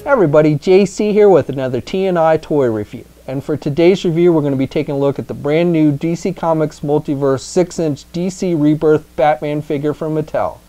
Hey everybody, JC here with another T&I toy review. And for today's review, we're going to be taking a look at the brand new DC Comics Multiverse 6-inch DC Rebirth Batman figure from Mattel.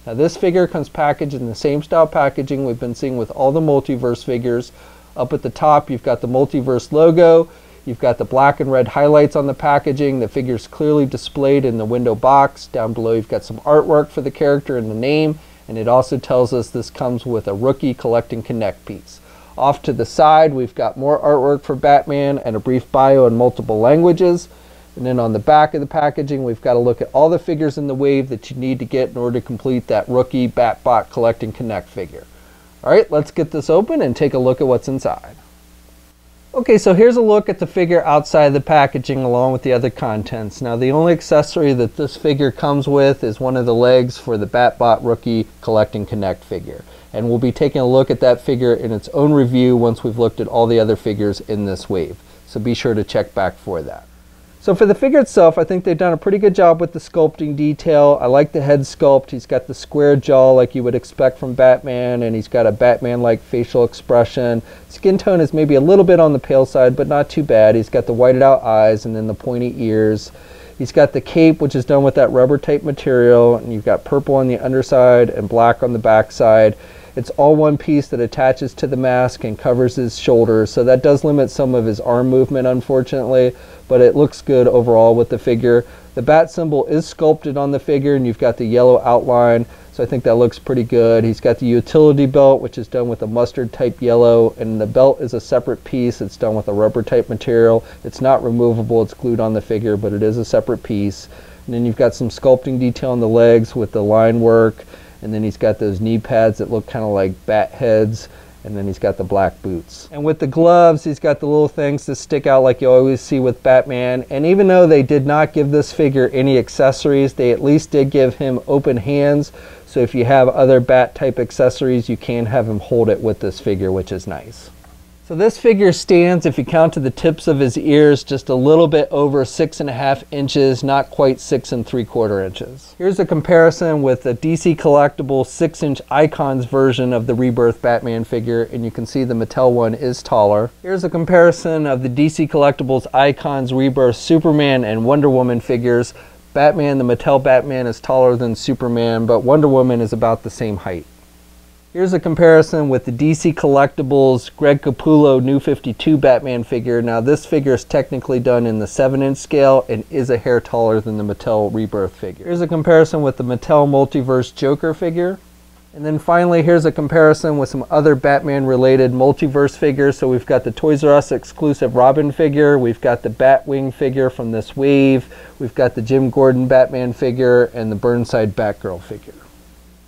Now this figure comes packaged in the same style packaging we've been seeing with all the Multiverse figures. Up at the top, you've got the Multiverse logo. You've got the black and red highlights on the packaging. The figure's clearly displayed in the window box. Down below, you've got some artwork for the character and the name. And it also tells us this comes with a rookie collect and connect piece. Off to the side, we've got more artwork for Batman and a brief bio in multiple languages. And then on the back of the packaging, we've got to look at all the figures in the wave that you need to get in order to complete that rookie Batbot collect and connect figure. All right, let's get this open and take a look at what's inside. Okay, so here's a look at the figure outside the packaging along with the other contents. Now the only accessory that this figure comes with is one of the legs for the Batbot Rookie Collect and Connect figure. And we'll be taking a look at that figure in its own review once we've looked at all the other figures in this wave. So be sure to check back for that. So for the figure itself, I think they've done a pretty good job with the sculpting detail. I like the head sculpt. He's got the square jaw like you would expect from Batman, and he's got a Batman-like facial expression. Skin tone is maybe a little bit on the pale side, but not too bad. He's got the whited out eyes and then the pointy ears. He's got the cape, which is done with that rubber type material, and you've got purple on the underside and black on the backside. It's all one piece that attaches to the mask and covers his shoulders, so that does limit some of his arm movement, unfortunately, but it looks good overall with the figure. The bat symbol is sculpted on the figure, and you've got the yellow outline, so I think that looks pretty good. He's got the utility belt, which is done with a mustard type yellow, and the belt is a separate piece. It's done with a rubber type material. It's not removable, it's glued on the figure, but it is a separate piece. And then you've got some sculpting detail on the legs with the line work. And then he's got those knee pads that look kind of like bat heads. And then he's got the black boots. And with the gloves, he's got the little things that stick out like you always see with Batman. And even though they did not give this figure any accessories, they at least did give him open hands. So if you have other bat type accessories, you can have him hold it with this figure, which is nice. So this figure stands, if you count to the tips of his ears, just a little bit over 6.5 inches, not quite 6 3/4 inches. Here's a comparison with the DC Collectible 6-inch Icons version of the Rebirth Batman figure, and you can see the Mattel one is taller. Here's a comparison of the DC Collectibles Icons Rebirth Superman and Wonder Woman figures. Batman, the Mattel Batman, is taller than Superman, but Wonder Woman is about the same height. Here's a comparison with the DC Collectibles Greg Capullo New 52 Batman figure. Now this figure is technically done in the 7-inch scale and is a hair taller than the Mattel Rebirth figure. Here's a comparison with the Mattel Multiverse Joker figure. And then finally, here's a comparison with some other Batman related Multiverse figures. So we've got the Toys R Us exclusive Robin figure. We've got the Batwing figure from this wave. We've got the Jim Gordon Batman figure and the Burnside Batgirl figure.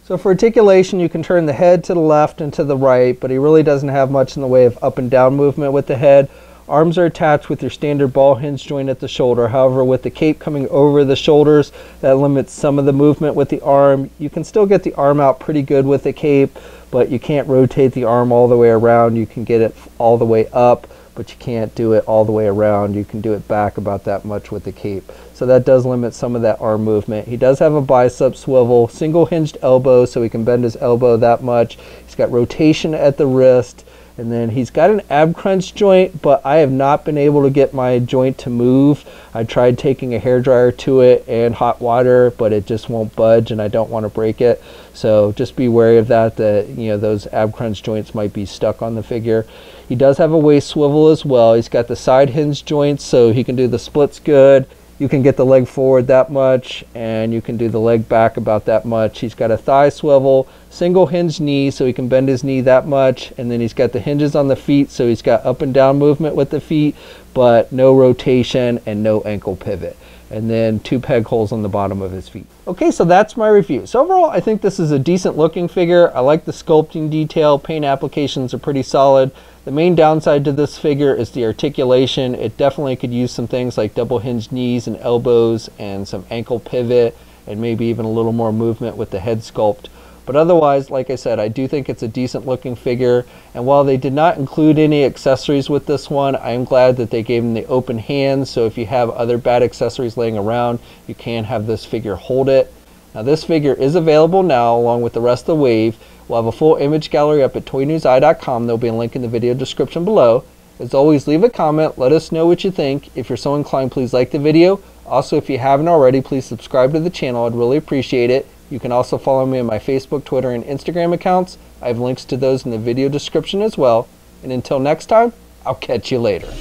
So for articulation, you can turn the head to the left and to the right, but he really doesn't have much in the way of up and down movement with the head. Arms are attached with your standard ball hinge joint at the shoulder. However, with the cape coming over the shoulders, that limits some of the movement with the arm. You can still get the arm out pretty good with the cape, but you can't rotate the arm all the way around. You can get it all the way up, but you can't do it all the way around. You can do it back about that much with the cape. So that does limit some of that arm movement. He does have a bicep swivel, single hinged elbow, so he can bend his elbow that much. He's got rotation at the wrist, and then he's got an ab crunch joint, but I have not been able to get my joint to move. I tried taking a hairdryer to it and hot water, but it just won't budge, and I don't want to break it. So just be wary of that, those ab crunch joints might be stuck on the figure. He does have a waist swivel as well. He's got the side hinge joints, so he can do the splits good. You can get the leg forward that much, and you can do the leg back about that much. He's got a thigh swivel, single hinge knee, so he can bend his knee that much, and then he's got the hinges on the feet, so he's got up and down movement with the feet, but no rotation and no ankle pivot. And then 2 peg holes on the bottom of his feet. Okay, so that's my review. So overall, I think this is a decent looking figure. I like the sculpting detail. Paint applications are pretty solid. The main downside to this figure is the articulation. It definitely could use some things like double hinged knees and elbows and some ankle pivot and maybe even a little more movement with the head sculpt. But otherwise, like I said, I do think it's a decent looking figure. And while they did not include any accessories with this one, I am glad that they gave him the open hands. So if you have other bad accessories laying around, you can have this figure hold it. Now this figure is available now along with the rest of the wave. We'll have a full image gallery up at toynewseye.com. There'll be a link in the video description below. As always, leave a comment, let us know what you think. If you're so inclined, please like the video. Also, if you haven't already, please subscribe to the channel. I'd really appreciate it. You can also follow me on my Facebook, Twitter, and Instagram accounts. I have links to those in the video description as well. And until next time, I'll catch you later.